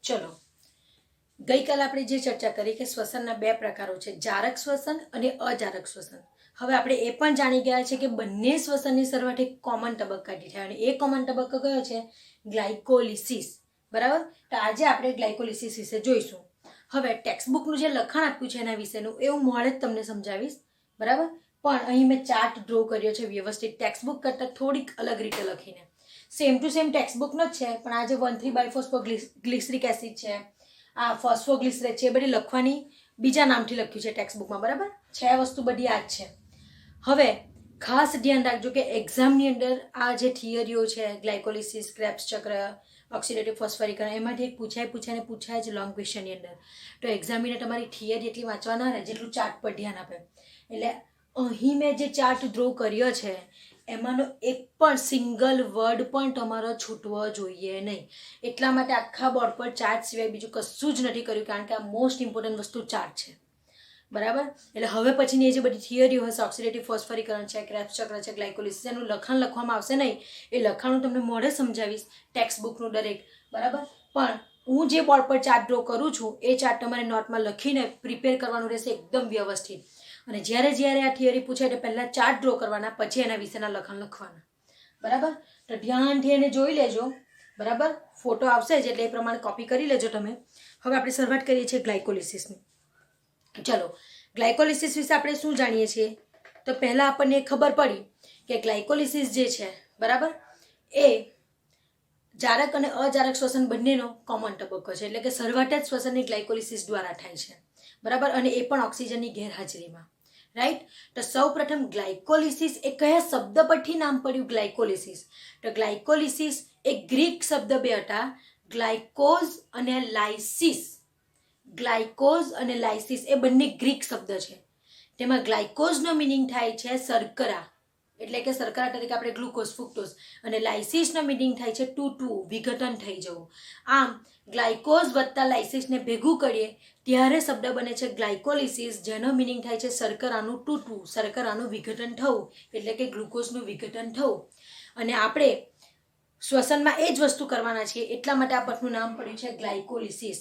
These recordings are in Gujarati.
ચલો, ગઈકાલે આપણે જે ચર્ચા કરી કે શ્વસનના બે પ્રકારો છે, જારક શ્વસન અને અજારક શ્વસન. હવે આપણે એ પણ જાણી ગયા છે કે બંને શ્વસનની શરૂઆત એક કોમન તબક્કાથી થાય અને એ કોમન તબક્કો કયો છે? ગ્લાયકોલિસિસ. બરાબર? તો આજે આપણે ગ્લાયકોલિસિસ વિશે જોઈશું. હવે ટેક્સ્ટબુકનું જે લખાણ આપ્યું છે એના વિશેનું એ હું મોડે જ તમને સમજાવીશ. બરાબર? પણ અહીં મેં ચાર્ટ ડ્રો કર્યો છે વ્યવસ્થિત, ટેક્સ્ટબુક કરતાં થોડીક અલગ રીતે લખીને. સેમ ટુ સેમ ટેક્સ્ટબુકનો જ છે, પણ આજે 1,3-બાયફોસ્ફોગ્લિસરિક એસિડ છે, આ ફોસ્ફોગ્લિસરેટ છે, એ બધી લખવાની બીજા નામથી લખ્યું છે ટેક્સ્ટબુકમાં. બરાબર? 6 વસ્તુ બધી આ જ છે. હવે ખાસ ધ્યાન રાખજો કે એક્ઝામની અંદર આ જે થિયરીઓ છે, ગ્લાયકોલિસિસ, ક્રેબ્સ ચક્ર, ઓક્સિડેટિવ ફોસ્ફરીકરણ, એમાંથી એક પૂછાય જ લોંગ ક્વેશ્ચનની અંદર. તો એક્ઝામિનર તમારી થિયરી એટલી વાંચવા ના રહે જેટલું ચાર્ટ પર ધ્યાન આપે. એટલે અહીં મેં જે ચાર્ટ ડ્રો કર્યો છે એમાંનો એક પણ સિંગલ વર્ડ પણ તમારો છૂટવો જોઈએ નહીં. એટલા માટે આખા બોર્ડ પર ચાર્ટ સિવાય બીજું કશું જ નથી કર્યું, કારણ કે આ મોસ્ટ ઇમ્પોર્ટન્ટ વસ્તુ ચાર્ટ છે. બરાબર? એટલે હવે પછીની જે બધી થિયરીઓ હશે, ઓક્સિડેટિવ ફોસ્ફરીકરણ છે, ક્રેબ્સ ચક્ર છે, ગ્લાયકોલિસિસ, એનું લખાણ લખવામાં આવશે નહીં. એ લખાણ હું તમને મોઢે સમજાવીશ, ટેક્સ્ટબુકનું દરેક. બરાબર? પણ હું જે બોર્ડ પર ચાર્ટ ડ્રો કરું છું એ ચાર્ટ તમારે નોટમાં લખીને પ્રિપેર કરવાનું રહેશે એકદમ વ્યવસ્થિત. અને જ્યારે આ થિયરી પૂછાય એટલે પહેલાં ચાર્ટ ડ્રો કરવાના, પછી એના વિશેના લખાણ લખવાના. બરાબર? તો ધ્યાનથી એને જોઈ લેજો. બરાબર? ફોટો આવશે જ એટલે એ પ્રમાણે કોપી કરી લેજો તમે. હવે આપણે શરૂઆત કરીએ છીએ ગ્લાયકોલિસિસની. ચલો, ગ્લાયકોલિસિસ વિશે આપણે શું જાણીએ છીએ? તો પહેલાં આપણને ખબર પડી કે ગ્લાયકોલિસિસ જે છે, બરાબર, એ જારક અને અજારક શ્વસન બંનેનો કોમન તબક્કો છે. એટલે કે શરૂઆત જ શ્વસનની ગ્લાયકોલિસિસ દ્વારા થાય છે. બરાબર? અને એ પણ ઓક્સિજનની ગેરહાજરીમાં. રાઈટ? તો સૌ પ્રથમ ગ્લાયકોલિસિસ એ કયા શબ્દ પરથી નામ પડ્યું ગ્લાયકોલિસિસ? તો ગ્લાયકોલિસિસ એ ગ્રીક શબ્દ બે હતા, ગ્લાયકોઝ અને લાઇસિસ. ગ્લાયકોઝ અને લાઇસિસ એ બંને ગ્રીક શબ્દ છે. તેમાં ગ્લાયકોઝનો મિનિંગ થાય છે શર્કરા, એટલે કે શર્કરા તરીકે આપણે ગ્લુકોઝ, ફ્રુક્ટોઝ, અને લાઇસિસનો મિનિંગ થાય છે ટૂટવું, વિઘટન થઈ જવું. આમ ગ્લાયકોઝ વત્તા લાઇસિસને ભેગું કરીએ ત્યારે શબ્દ બને છે ગ્લાયકોલિસિસ, જેનો મિનિંગ થાય છે શર્કરાનું તૂટવું, શર્કરાનું વિઘટન થવું, એટલે કે ગ્લુકોઝનું વિઘટન થવું. અને આપણે શ્વસનમાં એ જ વસ્તુ કરવાના છીએ, એટલા માટે આ પથનું નામ પડ્યું છે ગ્લાયકોલિસિસ.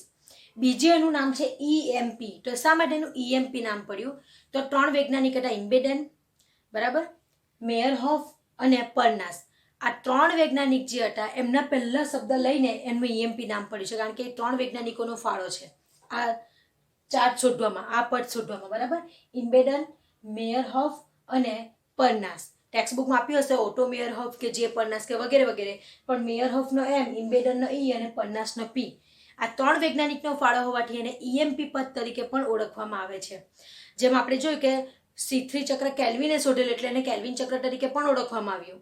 બીજું એનું નામ છે EMP. તો શા માટેનું EMP નામ પડ્યું? તો 3 વૈજ્ઞાનિક હતા, ઇમ્બેડન, બરાબર, મેયરહોફ અને પરનાસ. આ 3 વૈજ્ઞાનિક જે હતા એમના પહેલા શબ્દ લઈને એનું EMP નામ પડ્યું છે, કારણ કે 3 વૈજ્ઞાનિકોનો ફાળો છે આ ચાર્ટ શોધવામાં, આ પદ શોધવામાં. બરાબર? ઇમ્બેડન, મેયરહોફ અને પરનાસ. ટેક્સ્ટબુકમાં આપ્યું હશે ઓટો મેયરહોફ કે જે પરનાસ કે વગેરે વગેરે, પણ મેયરહોફનો M, ઇમ્બેડનનો E અને પરનાસનો P. આ 3 વૈજ્ઞાનિકનો ફાળો હોવાથી એને EMP પદ તરીકે પણ ઓળખવામાં આવે છે. જેમ આપણે જોયું કે C3 ચક્ર કેલ્વિને શોધેલું એટલે એને કેલ્વિન ચક્ર તરીકે પણ ઓળખવામાં આવ્યું,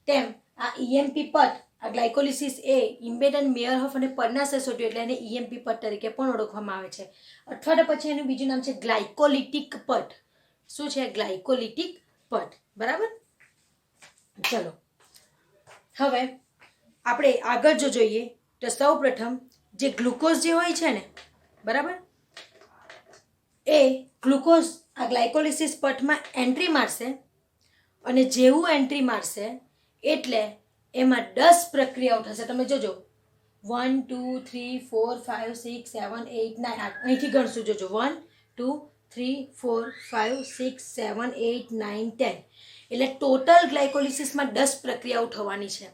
તેમ આ EMP પદ, આ ગ્લાયકોલિસિસ એ ઇમ્બેડન, મેયરહોફ અને પરનાસે શોધ્યું એટલે એને EMP પદ તરીકે પણ ઓળખવામાં આવે છે. અથવા તો પછી એનું બીજું નામ છે ગ્લાયકોલિટિક પદ. શું છે? ગ્લાયકોલિટિક પદ. બરાબર? ચલો, હવે આપણે આગળ જો જોઈએ તો સૌ પ્રથમ જે ગ્લુકોઝ જે હોય છે ને, બરાબર, એ ગ્લુકોઝ આ ગ્લાયકોલિસિસ પથમાં એન્ટ્રી મારશે, અને જેવું એન્ટ્રી મારશે એટલે એમાં 10 પ્રક્રિયાઓ થશે. તમે જોજો, 1 2 3 4 5 6 7 8 9 8, અહીંથી ગણશું. જોજો, 1 2 3 4 5 6 7 8 9 10. એટલે ટોટલ ગ્લાયકોલિસિસમાં 10 પ્રક્રિયાઓ થવાની છે.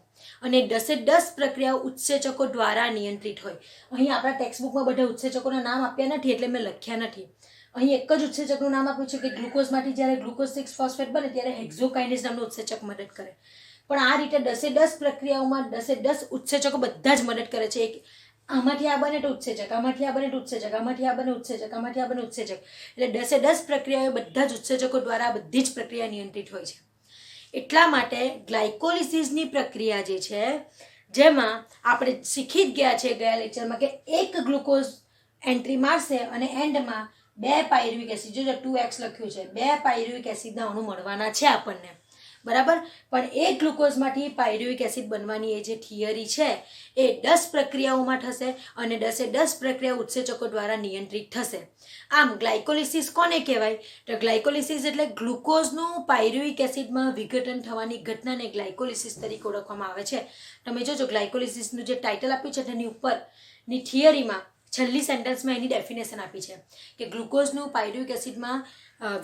અને 10 પ્રક્રિયાઓ ઉત્સેચકો દ્વારા નિયંત્રિત હોય. અહીં આપણા ટેક્સ્ટબુકમાં બધા ઉત્સેચકોના નામ આપ્યા નથી એટલે મેં લખ્યા નથી. અહીં એક જ ઉત્સેચકનું નામ આપ્યું છે કે ગ્લુકોઝમાંથી જ્યારે ગ્લુકોઝ 6 ફોસ્ફેટ બને ત્યારે હેક્ઝોકાઇનેઝ નામનું ઉત્સેચક મદદ કરે. પણ આ રીતે 10 પ્રક્રિયાઓમાં 10 ઉત્સેચકો બધા જ મદદ કરે છે. આમાંથી આ બને તો ઉત્સેચક, આમાંથી આ બને તો ઉત્સેચક, આમાંથી આ બને ઉત્સેચક, આમાંથી આ બને ઉત્સેચક. એટલે 10 પ્રક્રિયાઓ બધા જ ઉત્સેચકો દ્વારા બધી જ પ્રક્રિયા નિયંત્રિત હોય છે. એટલા માટે ગ્લાયકોલિસિસની પ્રક્રિયા જે છે, જેમાં આપણે શીખી જ ગયા છે ગયા લેક્ચરમાં કે એક ગ્લુકોઝ એન્ટ્રી મારશે અને એન્ડમાં 2 પાયરુવિક એસિડ, જો 2X લખ્યું છે, 2 પાયરુવિક એસિડના અણુ મળવાના છે આપણને. બરાબર. પણ એ ગ્લુકોઝમાંથી પાયરુવિક એસિડ બનવાની એ જે થિયરી છે એ 10 પ્રક્રિયાઓમાં થશે અને 10 પ્રક્રિયા ઉત્સેચકો દ્વારા નિયંત્રિત થશે. આમ ગ્લાયકોલિસિસ કોને કહેવાય? તો ગ્લાયકોલિસિસ એટલે ગ્લુકોઝનું પાયરુવિક એસિડમાં વિઘટન થવાની ઘટનાને ગ્લાયકોલિસિસ તરીકે ઓળખવામાં આવે છે. તમે જોજો ગ્લાયકોલિસિસનું જે ટાઇટલ આપ્યું છે તેની ઉપરની થિયરીમાં છેલ્લી સેન્ટેન્સમાં એની ડેફિનેશન આપી છે કે ગ્લુકોઝનું પાયરુવિક એસિડમાં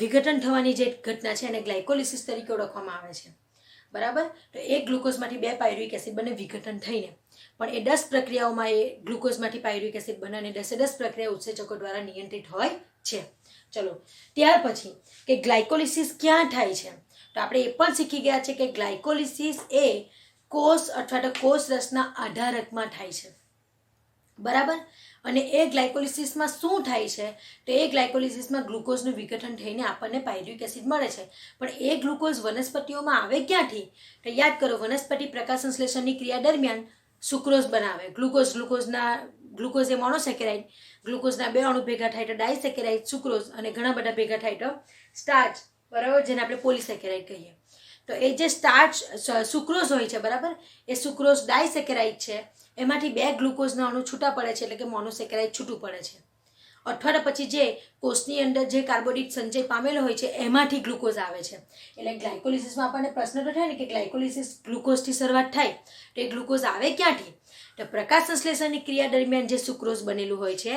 વિઘટન થવાની જે ઘટના છે એને ગ્લાયકોલિસિસ તરીકે ઓળખવામાં આવે છે. બરાબર. તો એક ગ્લુકોઝમાંથી 2 પાયરુવિક એસિડ બને વિઘટન થઈને, પણ એ 10 પ્રક્રિયાઓમાં એ ગ્લુકોઝમાંથી પાયરુવિક એસિડ બને અને 10 પ્રક્રિયા ઉત્સેચકો દ્વારા નિયંત્રિત હોય છે. ચલો, ત્યાર પછી કે ગ્લાયકોલિસિસ ક્યાં થાય છે? તો આપણે એ પણ શીખી ગયા છે કે ગ્લાયકોલિસિસ એ કોષ અથવા તો કોષ રસના આધારકમાં થાય છે. બરાબર. અને એ ગ્લાયકોલિસિસમાં શું થાય છે? તો એ ગ્લાયકોલિસિસમાં ગ્લુકોઝનું વિઘટન થઈને આપણને પાયરુવિક એસિડ મળે છે. પણ એ ગ્લુકોઝ વનસ્પતિઓમાં આવે ક્યાંથી? તો યાદ કરો, વનસ્પતિ પ્રકાશ સંશ્લેષણની ક્રિયા દરમિયાન સુક્રોઝ બનાવે. ગ્લુકોઝ એ મોનોસેકેરાઇડ, ગ્લુકોઝના 2 અણુ ભેગા થાય તો ડાયસેકેરાઇડ સુક્રોઝ અને ઘણા બધા ભેગા થાય તો સ્ટાર્ચ, બરાબર, જેને આપણે પોલિસેકેરાઇડ કહીએ. તો એ જે સુક્રોઝ હોય છે, બરાબર, એ સુક્રોઝ ડાયસેકેરાઇડ છે. એમાંથી 2 ગ્લુકોઝના અણુ છૂટા પડે છે એટલે કે મોનોસેકેરાઇડ છૂટું પડે છે. અઠવાડિયા પછી જે કોષની અંદર જે કાર્બોદિત સંચય પામેલો હોય છે એમાંથી ગ્લુકોઝ આવે છે. એટલે ગ્લાયકોલિસિસમાં આપણને પ્રશ્ન તો થાય ને કે ગ્લાયકોલિસિસ ગ્લુકોઝથી શરૂઆત થાય તો એ ગ્લુકોઝ આવે ક્યાંથી? તો પ્રકાશ સંશ્લેષણની ક્રિયા દરમિયાન જે સુક્રોઝ બનેલું હોય છે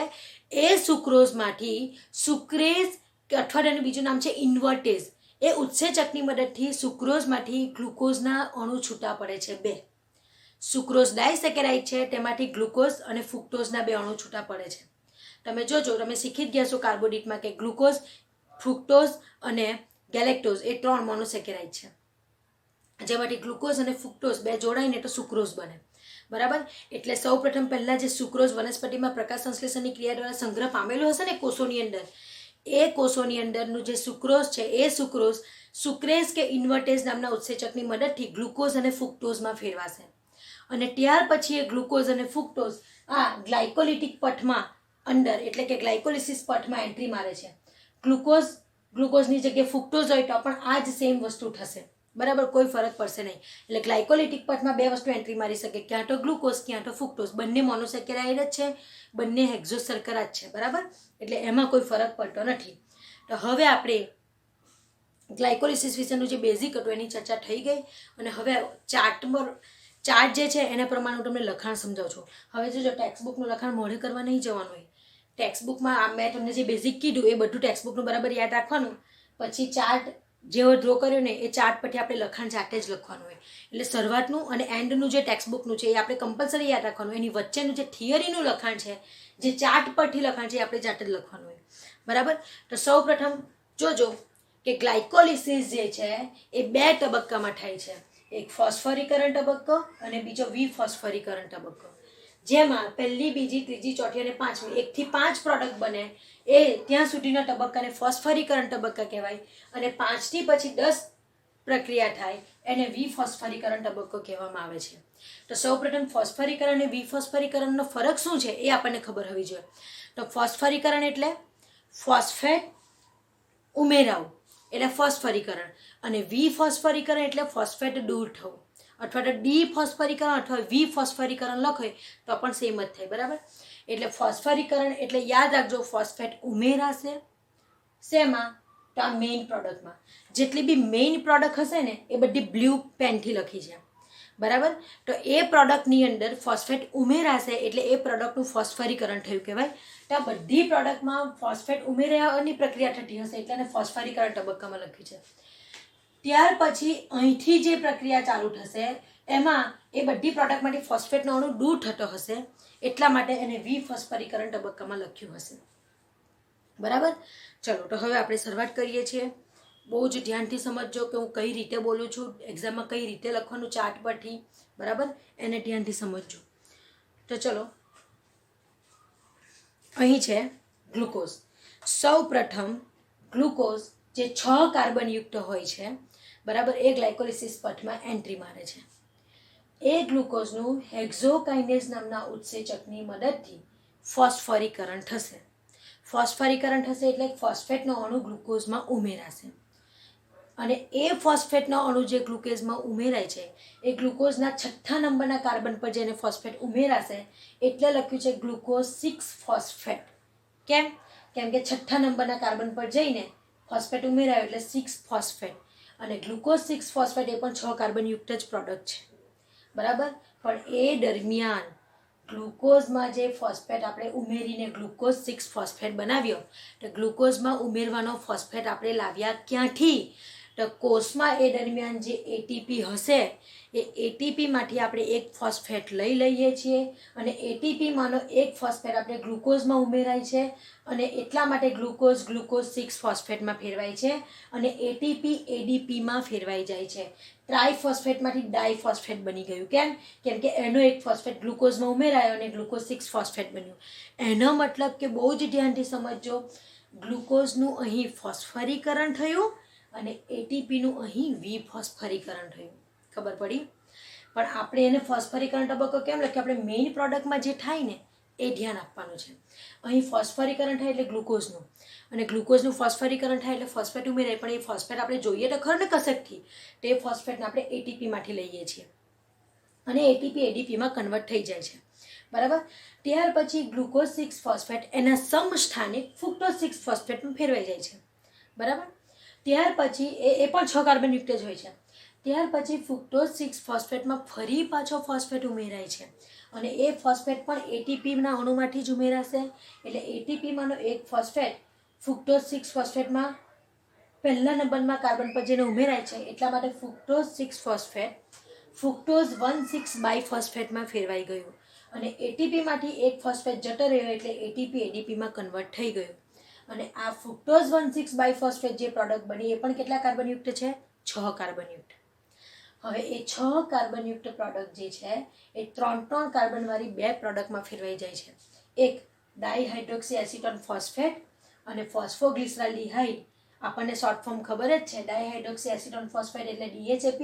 એ સુક્રોઝમાંથી સુક્રેઝ, કે અઠવાડિયાનું બીજું નામ છે ઇન્વર્ટેઝ, એ ઉત્સેચકની મદદથી સુક્રોઝમાંથી ગ્લુકોઝના અણુ છૂટા પડે છે 2. સુક્રોઝ ડાયસેકેરાઇડ છે, તેમાંથી ગ્લુકોઝ અને ફ્રુક્ટોઝના 2 અણુ છૂટા પડે છે. તમે જોજો, તમે શીખી જ ગયા છો કાર્બોદિતમાં કે ગ્લુકોઝ, ફ્રુક્ટોઝ અને ગેલેક્ટોઝ એ 3 મોનોસેકેરાઇડ છે, જેમાંથી ગ્લુકોઝ અને ફ્રુક્ટોઝ 2 જોડાઈને તો સુક્રોઝ બને. બરાબર. એટલે સૌપ્રથમ પહેલાં જે સુક્રોઝ વનસ્પતિમાં પ્રકાશ સંશ્લેષણની ક્રિયા દ્વારા સંગ્રહ પામેલો હશે ને કોષોની અંદર, એ કોષોની અંદરનું જે સુક્રોઝ છે એ સુક્રોઝ સુક્રેઝ કે ઇન્વર્ટેઝ નામના ઉત્સેચકની મદદથી ગ્લુકોઝ અને ફ્રુક્ટોઝમાં ફેરવાશે. અને ત્યાર પછી એ ગ્લુકોઝ અને ફ્રુક્ટોઝ આ ગ્લાયકોલિટિક પથમાં અંદર, એટલે કે ગ્લાયકોલિસિસ પથમાં એન્ટ્રી મારે છે. ગ્લુકોઝની જગ્યાએ ફ્રુક્ટોઝ હોય તો પણ આ જ સેમ વસ્તુ થશે. બરાબર, કોઈ ફરક પડશે નહીં. એટલે ગ્લાયકોલિટિક પથમાં 2 વસ્તુ એન્ટ્રી મારી શકે, ક્યાં તો ગ્લુકોઝ, ક્યાં તો ફ્રુક્ટોઝ. બંને મોનોસેકેરાઇડ જ છે, બંને હેક્ઝોશર્કરા જ છે. બરાબર. એટલે એમાં કોઈ ફરક પડતો નથી. તો હવે આપણે ગ્લાયકોલિસિસ વિશેનું જે બેઝિક હતું એની ચર્ચા થઈ ગઈ. અને હવે ચાર્ટ જે છે એના પ્રમાણે હું તમને લખાણ સમજાવું છું. હવે જો ટેક્સ્ટબુકનું લખાણ મોઢે કરવા નહીં જવાનું હોય. ટેક્સ્ટબુકમાં મેં તમને જે બેઝિક કીધું એ બધું ટેક્સ્ટબુકનું બરાબર યાદ રાખવાનું. પછી ચાર્ટ જેવો ડ્રો કર્યો ને એ ચાર્ટ પરથી આપણે લખાણ જાતે જ લખવાનું હોય. એટલે શરૂઆતનું અને એન્ડનું જે ટેક્સ્ટબુકનું છે એ આપણે કમ્પલસરી યાદ રાખવાનું. એની વચ્ચેનું જે થિયરીનું લખાણ છે, જે ચાર્ટ પરથી લખાણ છે એ આપણે જાતે જ લખવાનું હોય. બરાબર. તો સૌ પ્રથમ જોજો કે ગ્લાયકોલિસિસ જે છે એ 2 તબક્કામાં થાય છે. એક ફોસ્ફોરીકરણ તબક્કો અને બીજો વિફોસ્ફોરીકરણ તબક્કો. જેમાં પહેલી, બીજી, ત્રીજી, ચોથી અને પાંચમી 1 થી 5 પ્રોડક્ટ બને એ ત્યાં સુધીના તબક્કાને ફોસ્ફોરીકરણ તબક્કા કહેવાય. અને 5 થી પછી 10 પ્રક્રિયા થાય એને વિફોસ્ફોરીકરણ તબક્કો કહેવામાં આવે છે. તો સૌપ્રથમ ફોસ્ફોરીકરણ અને વિફોસ્ફોરીકરણનો ફરક શું છે એ આપણને ખબર હોવી જોઈએ. તો ફોસ્ફોરીકરણ એટલે ફોસ્ફેટ ઉમેરાવું એટલે ફોસ્ફોરીકરણ, અને વિફોસ્ફોરીકરણ એટલે ફોસ્ફેટ દૂર થવું, અથવા તો ડીફોસ્ફોરીકરણ અથવા વિફોસ્ફોરીકરણ લખે તો પણ સેમ જ થાય. બરાબર. એટલે ફોસ્ફોરીકરણ એટલે યાદ રાખજો, ફોસ્ફેટ ઉમેરાશે શેમાં? તો આ મેઇન પ્રોડક્ટમાં. જેટલી બી મેઇન પ્રોડક્ટ હશે ને એ બધી બ્લુ પેનથી લખી છે. બરાબર. તો એ પ્રોડક્ટની અંદર ફોસ્ફેટ ઉમેરાશે એટલે એ પ્રોડક્ટનું ફોસ્ફોરીકરણ થયું કહેવાય. તો આ બધી પ્રોડક્ટમાં ફોસ્ફેટ ઉમેરવાની પ્રક્રિયા થતી હશે એટલે એને ફોસ્ફોરીકરણ તબક્કામાં લખ્યું છે. ત્યાર પછી અહીંથી જે પ્રક્રિયા ચાલુ થશે એમાં એ બધી પ્રોડક્ટમાંથી ફોસ્ફેટનો અણુ દૂર થતો હશે, એટલા માટે એને વિફોસ્ફોરીકરણ તબક્કામાં લખ્યું હશે. બરાબર. ચલો, તો હવે આપણે શરૂઆત કરીએ છીએ. બહુ જ ધ્યાનથી સમજજો કે હું કઈ રીતે બોલું છું, એક્ઝામમાં કઈ રીતે લખવાનું ચાર્ટ પરથી. બરાબર, એને ધ્યાનથી સમજજો. તો ચલો, અહીં છે ગ્લુકોઝ. સૌ પ્રથમ ગ્લુકોઝ જે 6 કાર્બનયુક્ત હોય છે, બરાબર, એ ગ્લાયકોલિસિસ પથમાં એન્ટ્રી મારે છે. એ ગ્લુકોઝનું હેક્ઝોકાઇનેઝ નામના ઉત્સેચકની મદદથી ફોસ્ફોરીકરણ થશે. ફોસ્ફોરીકરણ થશે એટલે ફોસ્ફેટનો અણુ ગ્લુકોઝમાં ઉમેરાશે. અને એ ફોસ્ફેટનો અણુ જે ગ્લુકોઝમાં ઉમેરાય છે એ ગ્લુકોઝના 6થા નંબરના કાર્બન પર જઈને ફોસ્ફેટ ઉમેરાશે એટલે લખ્યું છે ગ્લુકોઝ 6 ફોસ્ફેટ. કેમ? કેમ કે 6થા નંબરના કાર્બન પર જઈને ફોસ્ફેટ ઉમેરાયો એટલે 6 ફોસ્ફેટ. અને ગ્લુકોઝ 6 ફોસ્ફેટ એ પણ 6 કાર્બનયુક્ત જ પ્રોડક્ટ છે. બરાબર. પણ એ દરમિયાન ગ્લુકોઝમાં જે ફોસ્ફેટ આપણે ઉમેરીને ગ્લુકોઝ 6 ફોસ્ફેટ બનાવ્યો તો ગ્લુકોઝમાં ઉમેરવાનો ફોસ્ફેટ આપણે લાવ્યા ક્યાંથી? તો કોષમાં એ દરમિયાન જે એટીપી હશે એ એટીપીમાંથી આપણે એક ફોસ્ફેટ લઈએ છીએ અને એટીપીમાંનો એક ફોસ્ફેટ આપણે ગ્લુકોઝમાં ઉમેરાય છે અને એટલા માટે ગ્લુકોઝ 6 ફોસ્ફેટમાં ફેરવાય છે અને એટીપી એડીપીમાં ફેરવાઈ જાય છે. ટ્રાયફોસ્ફેટમાંથી ડાયફોસ્ફેટ બની ગયું. કેમ કે એનો એક ફોસ્ફેટ ગ્લુકોઝમાં ઉમેરાયો અને ગ્લુકોઝ 6 ફોસ્ફેટ બન્યું. એનો મતલબ કે બહુ જ ધ્યાનથી સમજજો, ગ્લુકોઝનું અહીં ફોસ્ફરીકરણ થયું અને એટીપીનું અહીં વિફોસ્ફરીકરણ થયું. ખબર પડી? પણ આપણે એને ફોસ્ફરીકરણ તબક્કો કેમ લખીએ? આપણે મેઇન પ્રોડક્ટમાં જે થાય ને એ ધ્યાન આપવાનું છે. અહીં ફોસ્ફરીકરણ થાય એટલે ગ્લુકોઝનું, અને ગ્લુકોઝનું ફોસ્ફરીકરણ થાય એટલે ફોસ્ફેટ ઉમેરાય. પણ એ ફોસ્ફેટ આપણે જોઈએ તો ખરું ને કશકથી, તે ફોસ્ફેટને આપણે એટીપીમાંથી લઈએ છીએ અને એટીપી એડીપીમાં કન્વર્ટ થઈ જાય છે. બરાબર. ત્યાર પછી ગ્લુકોઝ 6 ફોસ્ફેટ એના સમસ્થાને ફ્રુક્ટોઝ 6 ફોસ્ફેટમાં ફેરવાઈ જાય છે. બરાબર. ત્યાર પછી એ પણ 6 કાર્બનયુક્ત જ હોય છે. ત્યાર પછી ફ્રુક્ટોઝ 6 ફોસ્ફેટમાં ફરી પાછો ફોસ્ફેટ ઉમેરાય છે અને એ ફોસ્ફેટ પણ એટીપીના અણુમાંથી જ ઉમેરાશે. એટલે એટીપીમાંનો એક ફોસ્ફેટ ફ્રુક્ટોઝ 6 ફોસ્ફેટમાં પહેલા નંબરમાં કાર્બન પર જેને ઉમેરાય છે એટલા માટે ફ્રુક્ટોઝ 6 ફોસ્ફેટ ફ્રુક્ટોઝ 1,6 બાયફોસ્ફેટમાં ફેરવાઈ ગયું અને એટીપીમાંથી એક ફોસ્ફેટ જતો રહ્યો એટલે એટીપી એડીપીમાં કન્વર્ટ થઈ ગયું. અને આ ફ્રુક્ટોઝ 1,6 બાયફોસ્ફેટ જે પ્રોડક્ટ બની એ પણ કેટલા કાર્બનયુક્ત છે? 6 કાર્બનયુક્ત. હવે એ 6 કાર્બનયુક્ત પ્રોડક્ટ જે છે એ 3 કાર્બનવાળી 2 પ્રોડક્ટમાં ફેરવાઈ જાય છે. એક ડાયહાઇડ્રોક્સી એસિટોન ફોસ્ફેટ અને ફોસ્ફોગ્લિસરાલ્ડિહાઇડ. આપણને શોર્ટ ફોર્મ ખબર જ છે, ડાયહાઇડ્રોક્સી એસિટોન ફોસ્ફેટ એટલે DHAP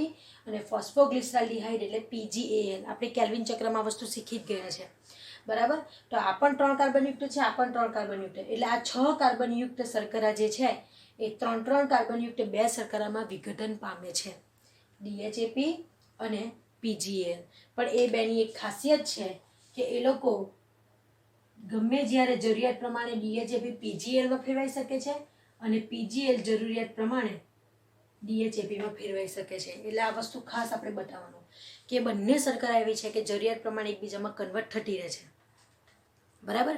અને ફોસ્ફોગ્લિસરાલ્ડિહાઇડ એટલે PGAL. આપણે કેલ્વિન ચક્રમાં વસ્તુ શીખી જ ગયા છે. બરાબર. તો આ પણ 3 કાર્બનયુક્ત છે, આ પણ 3 કાર્બનયુક્ત. એટલે આ 6 કાર્બનયુક્ત શર્કરા જે છે એ 3 કાર્બનયુક્ત 2 શર્કરામાં વિઘટન પામે છે, DHAP અને PGAL. પણ એ બેની એક ખાસિયત છે કે એ લોકો ગમે જ્યારે જરૂરિયાત પ્રમાણે DHAP PGALમાં ફેરવાઈ શકે છે અને PGAL જરૂરિયાત પ્રમાણે DHAPમાં ફેરવાઈ શકે છે. એટલે આ વસ્તુ ખાસ આપણે બતાવવાનું કે બંને શર્કરા એવી છે કે જરૂરિયાત પ્રમાણે એકબીજામાં કન્વર્ટ થતી રહે છે. બરાબર.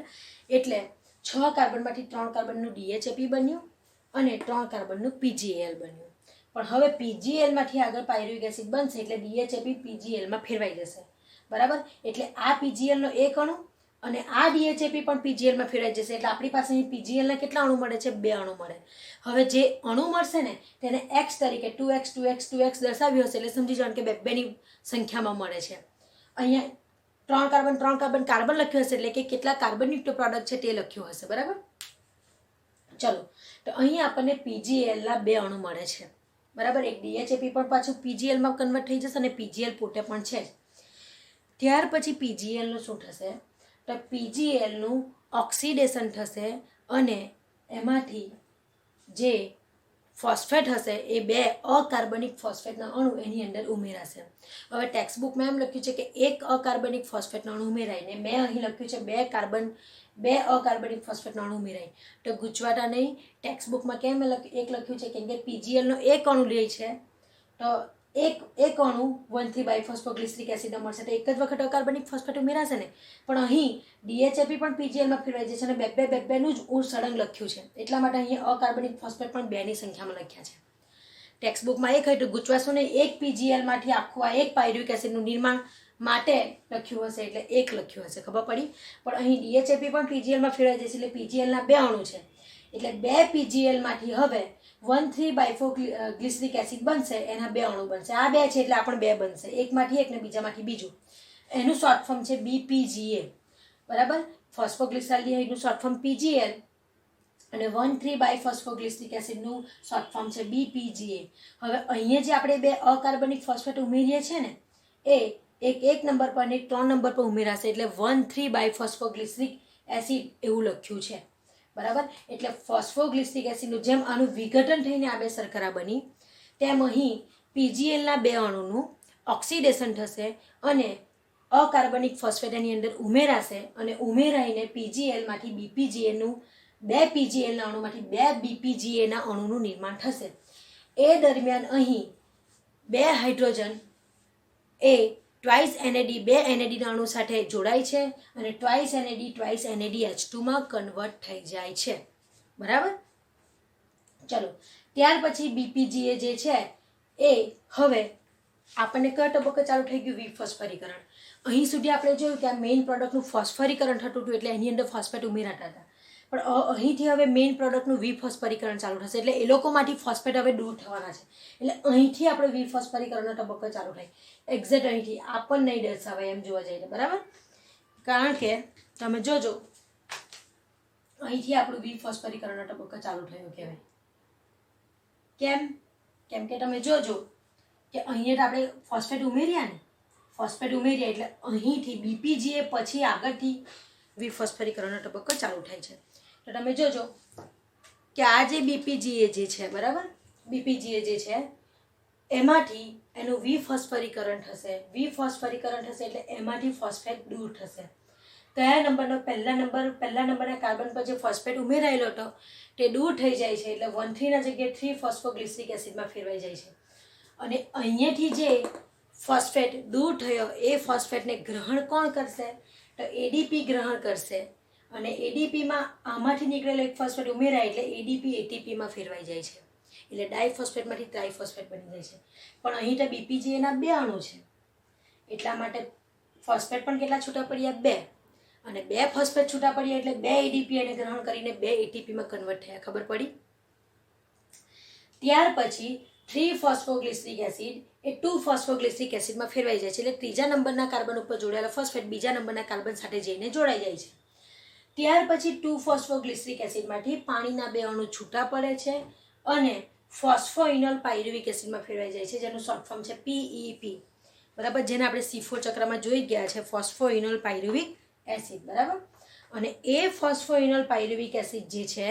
એટલે 6 કાર્બનમાંથી 3 કાર્બનનું DHAP બન્યું અને 3 કાર્બનનું PGAL બન્યું. પણ હવે PGALમાંથી આગળ પાયરુવિક એસિડ બનશે એટલે DHAP PGALમાં ફેરવાઈ જશે. બરાબર. એટલે આ PGALનો એક અણુ અને આ DHAP પણ PGALમાં ફેરવાઈ જશે. એટલે આપણી પાસે અહીં PGALના કેટલા અણુ મળે છે? 2 અણુ મળે. હવે જે અણુ મળશે ને તેને x તરીકે 2x 2x 2x દર્શાવ્યું હશે એટલે સમજી જવાનું કે 2ની સંખ્યામાં મળે છે. અહીંયા 3 કાર્બન કાર્બન લખ્યું હશે એટલે કે કેટલા કાર્બનયુક્ત પ્રોડક્ટ છે તે લખ્યું હશે. બરાબર. ચલો, તો અહીં આપણને PGALના 2 અણુ મળે છે. બરાબર. એક DHAP પણ પાછું PGALમાં કન્વર્ટ થઈ જશે અને PGAL પોતે પણ છે. ત્યાર પછી PGALનું શું થશે? તો PGALનું ઓક્સિડેશન થશે અને એમાંથી જે ફોસ્ફેટ હશે એ 2 અકાર્બનિક ફોસ્ફેટના અણુ એની અંદર ઉમેરાશે. હવે ટેક્સ્ટબુકમાં એમ લખ્યું છે કે એક અકાર્બનિક ફોસ્ફેટનો અણુ ઉમેરાય ને મેં અહીં લખ્યું છે 2 અકાર્બનિક ફોસ્ફેટનો અણુ ઉમેરાય. તો ગુજવાટા નહીં. ટેક્સ્ટબુકમાં કેમ એક લખ્યું છે કેમ કે PGALનો એક અણુ લે છે તો એક અણુ 1,3 બાયફોસ્ફોગ્લિસરિક એસિડ મળશે તો એક જ વખત અકાર્બનિક ફોસ્ફેટ ઉમેરાશે ને. પણ અહીં DHAP પણ PGALમાં ફેરવાઈ જશે અને 2નું જ સળંગ લખ્યું છે એટલા માટે અહીં અકાર્બનિક ફોસ્ફેટ પણ 2ની સંખ્યામાં લખ્યા છે. ટેક્સ્ટબુકમાં એક હોય તો ગુચવાશો ને એક PGALમાંથી આખું આ એક પાયરુવિક એસિડનું નિર્માણ માટે લખ્યું હશે એટલે એક લખ્યું હશે. ખબર પડી? પણ અહીં DHAP પણ PGALમાં ફેરવાઈ જશે એટલે PGALના 2 અણુ છે એટલે 2 PGALમાંથી હવે 1,3 બાયફોગ્લિસરિક એસિડ બનશે, એના 2 અણુ બનશે. આ 2 છે એટલે આ પણ 2 બનશે, એકમાંથી એક ને બીજામાંથી બીજું. એનું શોર્ટ ફોર્મ છે BPGA. બરાબર. ફોસ્ફોગ્લિસરાલ્ડિહાઇડનું શોર્ટ ફોર્મ PGL અને 1,3 બાયફોસ્ફોગ્લિસરિક એસિડનું શોર્ટ ફોર્મ છે BPGA. હવે અહીંયા જે આપણે 2 અકાર્બનિક ફોસ્ફેટ ઉમેરીએ છીએ ને એ એક નંબર પર ને 3 નંબર પર ઉમેરાશે એટલે 1,3 બાયફોસ્ફોગ્લિસરિક એસિડ એવું લખ્યું છે. બરાબર. એટલે ફોસ્ફોગ્લિસરિક એસિડનું જેમ આનું વિઘટન થઈને આ 2 શર્કરા બની તેમ અહીં પીજીએલના 2 અણુનું ઓક્સિડેશન થશે અને અકાર્બનિક ફોસ્ફેટ એની અંદર ઉમેરાશે અને ઉમેરાઈને પીજીએલમાંથી બીપીજીએનું 2 પીજીએલના અણુમાંથી 2 બીપીજીએના અણુનું નિર્માણ થશે. એ દરમિયાન અહીં 2 હાઇડ્રોજન એ ટ્વાઇસ NAD 2 NADના અણુ સાથે જોડાય છે અને ટ્વાઇસ NAD ટ્વાઇસ NADH2 માં કન્વર્ટ થઈ જાય છે. બરાબર. ચલો ત્યાર પછી બીપીજીએ જે છે એ હવે આપણને કયો તબક્કો ચાલુ થઈ ગયું? વિફોસ્ફરીકરણ. અહીં સુધી આપણે જોયું કે આ મેઇન પ્રોડક્ટનું ફોસ્ફરીકરણ થતું હતું એટલે એની અંદર ફોસ્ફેટ ઉમેરાતા હતા, પણ અહીંથી હવે મેઇન પ્રોડક્ટનું વિફોસ્ફરીકરણ ચાલુ થશે એટલે એ લોકોમાંથી ફોસ્ફેટ હવે દૂર થવાના છે એટલે અહીંથી આપણે વિફોસ્ફરીકરણનો તબક્કો ચાલુ થાય. એક્ઝેક્ટ અહીંથી આપણને નહીં દર્શાવાય એમ જોવા જઈએ બરાબર, કારણ કે તમે જોજો અહીંથી આપણું વિફોસ્ફરીકરણનો તબક્કો ચાલુ થયો કહેવાય. કેમ કે તમે જોજો કે અહીંયા આપણે ફોસ્ફેટ ઉમેર્યા ને, ફોસ્ફેટ ઉમેર્યા એટલે અહીંથી બીપીજીએ પછી આગળથી વિફોસ્ફરીકરણનો તબક્કો ચાલુ થાય છે. તો તમે જોજો કે આ જે બીપીજીએ જે છે બરાબર, બીપીજીએ જે છે એમાંથી એનું વિફોસ્ફરીકરણ થશે. વિફોસ્ફરીકરણ થશે એટલે એમાંથી ફોસ્ફેટ દૂર થશે. કયા નંબરનો? પહેલા નંબરના કાર્બન પર જે ફોસ્ફેટ ઉમેરાયેલો હતો તે દૂર થઈ જાય છે એટલે 1,3 ના જગ્યાએ 3 ફોસ્ફોગ્લિસરિક એસિડમાં ફેરવાઈ જાય છે અને અહીંયાથી જે ફોસ્ફેટ દૂર થયો એ ફોસ્ફેટને ગ્રહણ કોણ કરશે? તો એડીપી ગ્રહણ કરશે અને એડીપીમાં આમાંથી નીકળેલો એક ફોસ્ફેટ ઉમેરાય એટલે એડીપી એટીપીમાં ફેરવાઈ જાય છે એટલે ડાયફોસ્ફેટમાંથી ટ્રાયફોસ્ફેટ બની જાય છે. પણ અહીં તો બીપીજીએના 2 અણુ છે એટલા માટે ફોસ્ફેટ પણ કેટલા છૂટા પડ્યા? 2 અને 2 ફોસ્ફેટ છૂટા પડ્યા એટલે 2 એડીપી એને ગ્રહણ કરીને 2 એટીપીમાં કન્વર્ટ થયા. ખબર પડી? ત્યાર પછી 3 ફોસ્ફોગ્લિસરિક એસિડ એ 2 ફોસ્ફોગ્લિસરિક એસિડમાં ફેરવાઈ જાય છે એટલે ત્રીજા નંબરના કાર્બન ઉપર જોડાયેલા ફોસ્ફેટ બીજા નંબરના કાર્બન સાથે જઈને જોડાઈ જાય છે. ત્યાર પછી 2 ફોસ્ફોગ્લિસરિક એસિડમાંથી પાણીના 2 અણુ છૂટા પડે છે અને ફોસ્ફોઇનોલ પાયરુવિક એસિડમાં ફેરવાઈ જાય છે જેનું શોર્ટ ફોર્મ છે PEP. બરાબર, જેને આપણે C4 ચક્રમાં જોઈ ગયા છે, ફોસ્ફોઇનોલ પાયરુવિક એસિડ. બરાબર, અને એ ફોસ્ફોઇનોલ પાયરુવિક એસિડ જે છે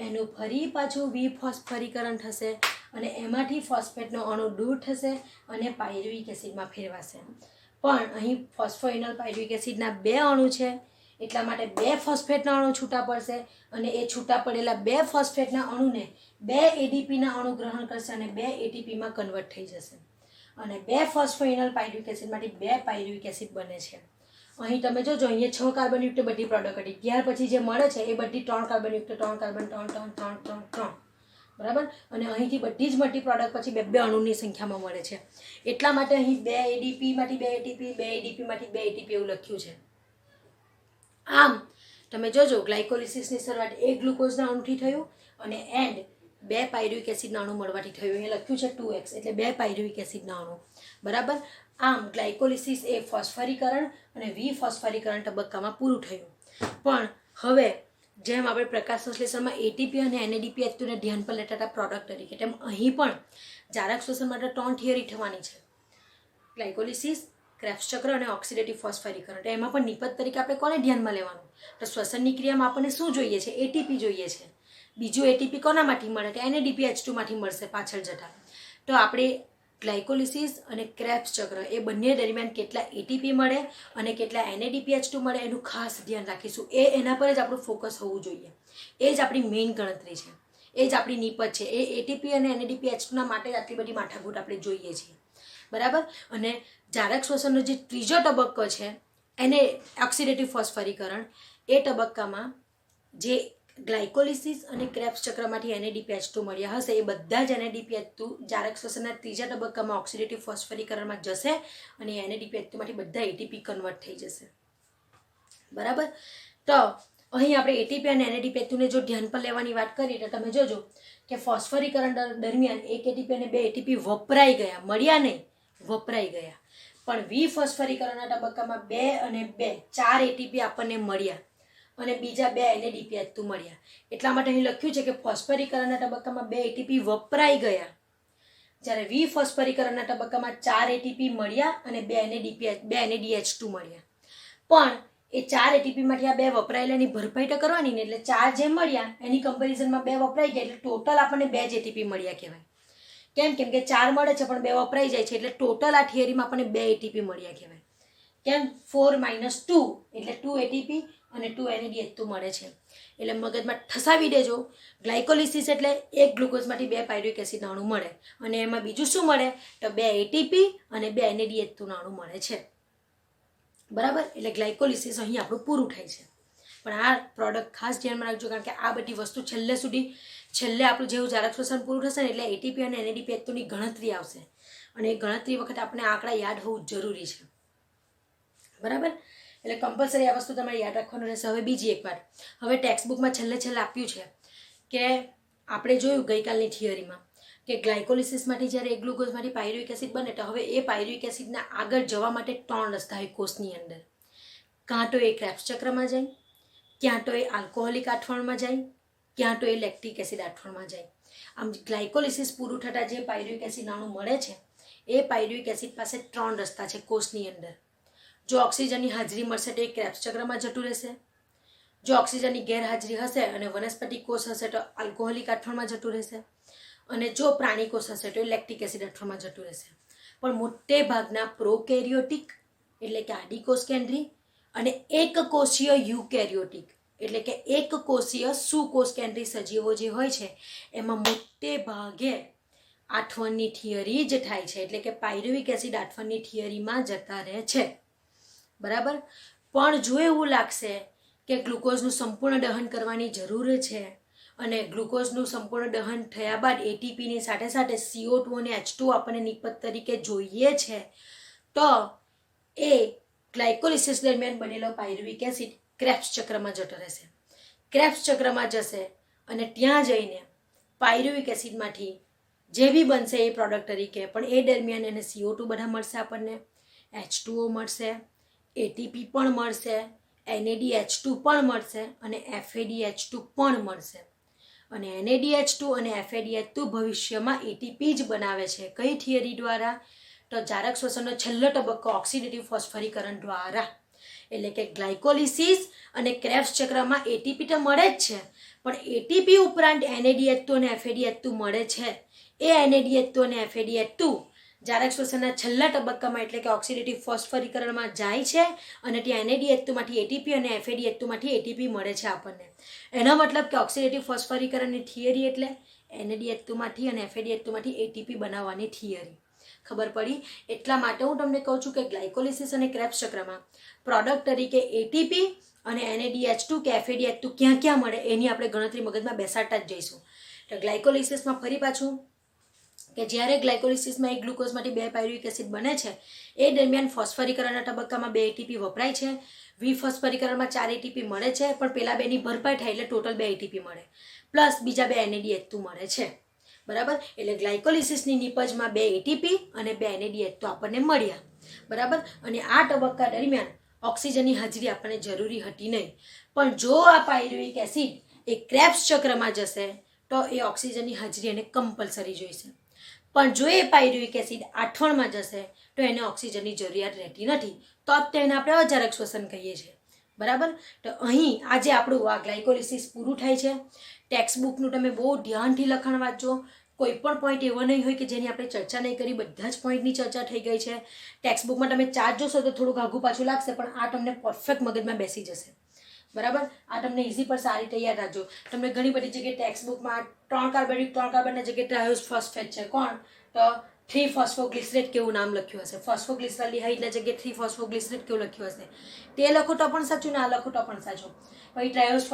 એનું ફરી પાછું વિફોસ્ફરીકરણ થશે અને એમાંથી ફોસ્ફેટનો અણુ દૂર થશે અને પાયરુવિક એસિડમાં ફેરવાશે. પણ અહીં ફોસ્ફોઇનોલ પાયરુવિક એસિડના 2 અણુ છે એટલા માટે 2 ફોસ્ફેટના અણુ છૂટા પડશે અને એ છૂટા પડેલા 2 ફોસ્ફેટના અણુને 2 એડીપીના અણુ ગ્રહણ કરશે અને 2 એટીપીમાં કન્વર્ટ થઈ જશે અને 2 ફોસ્ફોઇનોલ પાયરુવિક એસિડમાંથી 2 પાયરુવિક એસિડ બને છે. અહીં તમે જોજો અહીંયા 6 કાર્બનયુક્ત બધી પ્રોડક્ટ હતી, ત્યાર પછી જે મળે છે એ બધી 3 કાર્બનયુક્ત 3 કાર્બન 3 3 3 3 3 બરાબર, અને અહીંથી બધી જ મલ્ટી પ્રોડક્ટ પછી 2 અણુની સંખ્યામાં મળે છે એટલા માટે અહીં 2 એડીપીમાંથી 2 એટીપી 2 એડીપીમાંથી 2 એટીપી એવું લખ્યું છે. આમ તમે જોજો ગ્લાયકોલિસિસની શરૂઆત 1 ગ્લુકોઝના અણુથી થયું અને એન્ડ 2 પાયરુવિક એસિડના અણુ મળવાથી થયું. એ લખ્યું છે 2x એટલે 2 પાયરુવિક એસિડના અણુ. બરાબર, આમ ગ્લાયકોલિસિસ એ ફોસ્ફરીકરણ અને વિફોસ્ફરીકરણ તબક્કામાં પૂરું થયું. પણ હવે જેમ આપણે પ્રકાશ સંશ્લેષણમાં એટીપી અને NADPH2ને ધ્યાન પર લેતા હતા પ્રોડક્ટ તરીકે, તેમ અહીં પણ જારક શ્વસન માટે 3 થિયરી થવાની છે: ગ્લાયકોલિસિસ, ક્રેબ્સ ચક્ર અને ઓક્સિડેટિવ ફોસ્ફરીકરણ. તો એમાં પણ નિપજ તરીકે આપણે કોને ધ્યાનમાં લેવાનું? તો શ્વસનની ક્રિયામાં આપણને શું જોઈએ છે? એટીપી જોઈએ છે. બીજું એટીપી કોનામાંથી મળે? તો NADPH2 માંથી મળશે પાછળ જતા. તો આપણે ગ્લાયકોલિસિસ અને ક્રેબ્સ ચક્ર એ બંને દરમિયાન કેટલા એટીપી મળે અને કેટલા NADPH2 મળે એનું ખાસ ધ્યાન રાખીશું. એના પર જ આપણું ફોકસ હોવું જોઈએ. એ જ આપણી મેઇન ગણતરી છે, એ જ આપણી નિપજ છે. એ એટીપી અને NADPH2ના માટે જ આટલી બધી માથાકૂટ આપણે જોઈએ છીએ. બરાબર, અને જારક શ્વસનનો જે ત્રીજો તબક્કો છે એને ઓક્સિડેટિવ ફોસ્ફરીકરણ, એ તબક્કામાં જે ગ્લાયકોલિસિસ અને ક્રેબ્સ ચક્રમાંથી NADPH2 મળ્યા હશે એ બધા જ NADPH2 જારક શ્વસનના ત્રીજા તબક્કામાં ઓક્સિડેટિવ ફોસ્ફરીકરણમાં જશે અને NADPH2 માંથી બધા એટીપી કન્વર્ટ થઈ જશે. બરાબર, તો અહીં આપણે એટીપી અને NADPH2ને જો ધ્યાન પર લેવાની વાત કરીએ તો તમે જોજો કે ફોસ્ફરીકરણ દરમિયાન 1 એટીપી અને 2 એટીપી વપરાઈ ગયા, મળ્યા નહીં, વપરાઈ ગયા. પણ વિફોસ્ફરીકરણના તબક્કામાં 2 અને 2 4 એટીપી આપણને મળ્યા અને બીજા 2 NADPH2 મળ્યા. એટલા માટે અહીં લખ્યું છે કે ફોસ્ફરીકરણના તબક્કામાં 2 એટીપી વપરાઈ ગયા, જ્યારે વિફોસ્ફરીકરણના તબક્કામાં 4 એટીપી મળ્યા અને 2 NADH2 મળ્યા. પણ એ 4 એટીપીમાંથી આ 2 વપરાયેલાની ભરપાઈ તો કરવાની ને, એટલે 4 જે મળ્યા એની કમ્પેરિઝનમાં 2 વપરાઈ ગયા એટલે ટોટલ આપણને 2 જ એટીપી મળ્યા કહેવાય. કેમ કે 4 મળે છે પણ 2 વપરાઈ જાય છે, એટલે ટોટલ આ થિયરીમાં આપણને 2 એટીપી મળ્યા કહેવાય. કેમ 4 - 2 એટલે 2 એટીપી અને 2 NADH2 મળે છે. એટલે મગજમાં ઠસાવી દેજો, ગ્લાયકોલિસિસ એટલે એક ગ્લુકોઝમાંથી 2 પાયરુવિક એસિડના અણુ મળે અને એમાં બીજું શું મળે તો 2 એટીપી અને 2 NADH2ના અણુ મળે છે. બરાબર, એટલે ગ્લાયકોલિસિસ અહીં આપણું પૂરું થાય છે. પણ આ પ્રોડક્ટ ખાસ ધ્યાનમાં રાખજો, કારણ કે આ બધી વસ્તુ છેલ્લે આપણું જેવું જારક શ્વસન પૂરું થશે ને એટલે એટીપી અને NADH2ની ગણતરી આવશે અને એ ગણતરી વખતે આપણે આંકડા યાદ હોવું જરૂરી છે. બરાબર, એટલે કમ્પલસરી આ વસ્તુ તમારે યાદ રાખવાનું રહેશે. હવે બીજી એક વાત, હવે ટેક્સ્ટ બુકમાં છેલ્લે આપ્યું છે કે આપણે જોયું ગઈકાલની થિયરીમાં કે ગ્લાયકોલિસિસમાંથી જ્યારે એક ગ્લુકોઝમાંથી પાયરુવિક એસિડ બને તો હવે એ પાયરુવિક એસિડના આગળ જવા માટે 3 રસ્તા હોય કોષની અંદર. કાં તો એ ક્રેબ્સ ચક્રમાં જાય, ક્યાં તો એ આલ્કોહોલિક આઠવણમાં જાય, ક્યાં તો એ લેક્ટિક એસિડ આઠવણમાં જાય. આમ ગ્લાયકોલિસિસ પૂરું થતાં જે પાયરુવિક એસિડ અણુ મળે છે એ પાયરુવિક એસિડ પાસે 3 રસ્તા છે કોષની અંદર. જો ઓક્સિજનની હાજરી મળશે તો એ ક્રેબ્સ ચક્રમાં જતું રહેશે, જો ઓક્સિજનની ગેરહાજરી હશે અને વનસ્પતિ કોષ હશે તો આલ્કોહોલિક આઠવણમાં જતું રહેશે, અને જો પ્રાણી કોષ હશે તો એ લેક્ટિક એસિડ આઠવણમાં જતું રહેશે. પણ મોટે ભાગના પ્રોકેરિયોટિક એટલે કે આદિકોષ કેન્દ્રી અને એકકોષીય યુકેરિયોટિક એટલે કે એકકોષીય સુકોષ કેન્દ્રી સજીવો જે હોય છે એમાં મોટે ભાગે આઠવણની થિયરી જ થાય છે, એટલે કે પાયરુવિક એસિડ આઠવણની થિયરીમાં જતા રહે છે. બરાબર, પણ જો એવું લાગશે કે ગ્લુકોઝનું સંપૂર્ણ દહન કરવાની જરૂર છે અને ગ્લુકોઝનું સંપૂર્ણ દહન થયા બાદ એટીપીની સાથે સાથે CO2 અને H2 આપણને નિપજ તરીકે જોઈએ છે તો એ ગ્લાયકોલિસિસ દરમિયાન બનેલો પાયરુવિક એસિડ ક્રેબ્સ ચક્રમાં જતો રહેશે. ક્રેબ્સ ચક્રમાં જશે અને ત્યાં જઈને પાયરુવિક એસિડમાંથી જે બી બનશે એ પ્રોડક્ટ તરીકે, પણ એ દરમિયાન એને CO2 બધા મળશે, આપણને H2O મળશે, એટીપી પણ મળશે, NADH2 પણ મળશે અને FADH2 પણ મળશે. અને NADH2 અને FADH2 ભવિષ્યમાં એટીપી જ બનાવે છે. કઈ થિયરી દ્વારા તો જારક શ્વસનનો છેલ્લો તબક્કો ઓક્સિડેટિવ ફોસ્ફરીકરણ દ્વારા. એટલે કે ગ્લાયકોલિસિસ અને ક્રેબ્સ ચક્રમાં એટીપી તો મળે જ છે, પણ એટીપી ઉપરાંત NADH2 અને FADH2 મળે છે. એ NADH2 અને FADH2 જારક શ્વસનના છેલ્લા તબક્કામાં એટલે કે ઓક્સિડેટિવ ફોસ્ફરીકરણમાં જાય છે અને ત્યાં NADH2 માંથી એટીપી અને FADH2 માંથી એટીપી મળે છે આપણને. એનો મતલબ કે ઓક્સિડેટિવ ફોસ્ફરીકરણની થિયરી એટલે NADH2 માંથી અને FADH2 માંથી એટીપી બનાવવાની થિયરી. ખબર પડી? એટલા માટે હું તમને કહું છું કે ગ્લાયકોલિસિસ અને ક્રેબ્સ ચક્રમાં પ્રોડક્ટ તરીકે એટીપી અને NADH2 કે FADH2 ક્યાં ક્યાં મળે એની આપણે ગણતરી મગજમાં બેસાડતા જ જઈશું. તો ગ્લાયકોલિસિસમાં ફરી પાછું કે જ્યારે ગ્લાયકોલિસિસમાં એક ગ્લુકોઝમાંથી 2 પાયરુવિક એસિડ બને છે એ દરમિયાન ફોસ્ફરીકરણના તબક્કામાં 2 એટીપી વપરાય છે, વિફોસ્ફરીકરણમાં 4 એટીપી મળે છે, પણ પેલા 2ની ભરપાઈ થાય એટલે ટોટલ 2 એટીપી મળે, પ્લસ બીજા 2 NADH2 મળે છે. બરાબર, એટલે ગ્લાયકોલિસિસની નિપજમાં 2 એટીપી અને 2 NADH2 આપણને મળ્યા. બરાબર, અને આ તબક્કા દરમિયાન ઓક્સિજનની હાજરી આપણને જરૂરી હતી નહીં, પણ જો આ પાયરુવિક એસિડ એ ક્રેબ્સ ચક્રમાં જશે તો એ ઓક્સિજનની હાજરી એને કમ્પલસરી જોઈશે. પણ જો એ પાયરુવિક એસિડ આઠવણમાં જશે તો એને ઓક્સિજનની જરૂરિયાત રહેતી નથી, તો તેને આપણે અજારક શ્વસન કહીએ છીએ. બરાબર, તો અહીં આજે આપણું આ ગ્લાયકોલિસિસ પૂરું થાય છે. ટેક્સ્ટ બુકનું તમે બહુ ધ્યાનથી લખાણ વાંચો. કોઈ પણ પોઈન્ટ એવો નહીં હોય કે જેની આપણે ચર્ચા નહીં કરી, બધા જ પોઈન્ટની ચર્ચા થઈ ગઈ છે. ટેક્સ્ટ બુકમાં તમે ચાર્ટ જોશો તો થોડુંક આઘું પાછું લાગશે, પણ આ તમને પરફેક્ટ મગજમાં બેસી જશે. બરાબર, આ તમને ઇઝી પર સારી તૈયાર રાખજો. તમને ઘણી બધી જગ્યાએ ટેક્સ્ટ બુકમાં 3 કાર્બનની જગ્યાએ ટ્રાયોસ ફોસ્ફેટ છે, કોણ તો 3 ફોસ્ફોગ્લિસરેટ કેવું નામ લખ્યું હશે, ફોસ્ફોગ્લિસરાલ્ડિહાઇડના જગ્યાએ 3 ફોસ્ફોગ્લિસરેટ કેવું લખ્યું હશે. તે લખો તો પણ સાચું, ના લખો તો પણ સાચું. પછી ટ્રાયોસ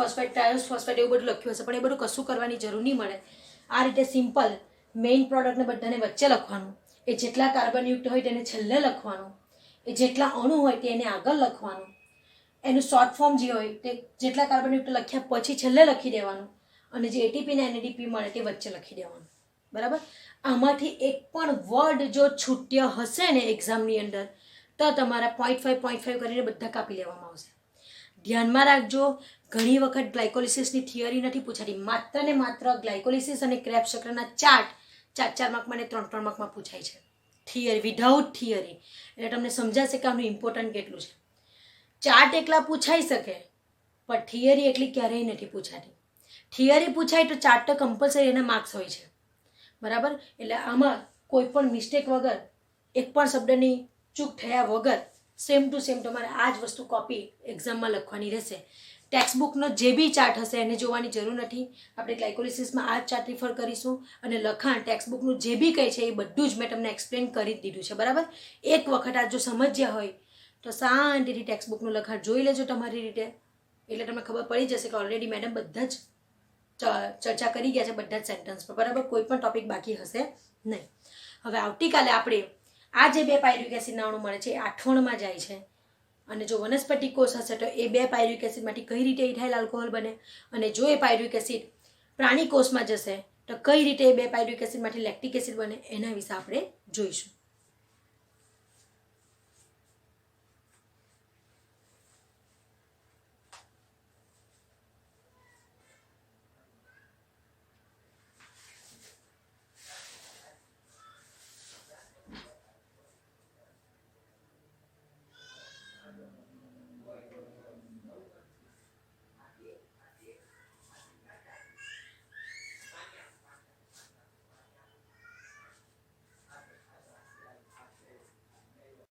ફોસ્ફેટ એવું બધું લખ્યું હશે, પણ એ બધું કશું કરવાની જરૂર નહીં મળે. આ રીતે સિમ્પલ મેઇન પ્રોડક્ટને બધાને વચ્ચે લખવાનું, એ જેટલા કાર્બનયુક્ત હોય તેને છેલ્લે લખવાનું, એ જેટલા અણુ હોય તેને આગળ લખવાનું, એનું શોર્ટ ફોર્મ જે હોય તે જેટલા કાર્બનયુક્ત લખ્યા પછી છેલ્લે લખી દેવાનું, અને જે એટીપી ને NADP મળે તે વચ્ચે લખી દેવાનું. બરાબર, આમાંથી એક પણ વર્ડ જો છૂટ્ય હશે ને એક્ઝામની અંદર તો તમારા 0.5 કરીને બધા કાપી લેવામાં આવશે. ધ્યાનમાં રાખજો, ઘણી વખત ગ્લાયકોલિસિસની થિયરી નથી પૂછાતી, માત્ર ને માત્ર ગ્લાયકોલિસિસ અને ક્રેબ્સ ચક્રના ચાર્ટ 4 માર્કમાં ને 3 માર્કમાં પૂછાય છે. થિયરી વિધાઉટ થિયરી, એટલે તમને સમજાશે કે આનું ઇમ્પોર્ટન્ટ કેટલું છે. ચાર્ટ એકલા પૂછાઈ શકે પણ થિયરી એટલી ક્યારેય નથી પૂછાતી. થિયરી પૂછાય તો ચાર્ટ તો કમ્પલસરી એના માર્ક્સ હોય છે, બરાબર. એટલે આમાં કોઈ પણ મિસ્ટેક વગર, એક પણ શબ્દની ચૂક થયા વગર સેમ ટુ સેમ તમારે આ જ વસ્તુ કોપી એક્ઝામમાં લખવાની રહેશે. ટેક્સ્ટબુકનો જે બી ચાર્ટ હશે એને જોવાની જરૂર નથી. આપણે ગ્લાયકોલિસિસમાં આ ચાર્ટ રિફર કરીશું અને લખાણ ટેક્સ્ટબુકનું જે બી કંઈ છે એ બધું જ મેં તમને એક્સપ્લેન કરી જ દીધું છે. બરાબર. એક વખત આ જો સમજ્યા હોય તો શાંતિથી ટેક્સ્ટબુકનું લખાણ જોઈ લેજો તમારી રીતે, એટલે તમને ખબર પડી જશે કે ઓલરેડી મેડમ બધા જ ચર્ચા કરી ગયા છે બધા જ સેન્ટન્સ પર. બરાબર. કોઈ પણ ટોપિક બાકી હશે નહીં. હવે આવતીકાલે આપણે આ જે 2 પાયરુવેટ એસિડના અણુ મળે છે એ આઠવણમાં જાય છે, અને જો વનસ્પતિ કોષ હશે તો એ 2 પાયરુવેટ એસિડમાંથી કઈ રીતે ઇથાઇલ આલ્કોહોલ બને, અને જો એ પાયરુવેટ એસિડ પ્રાણી કોષમાં જશે તો કઈ રીતે એ 2 પાયરુવેટ એસિડમાંથી લેક્ટિક એસિડ બને, એના વિશે આપણે જોઈશું.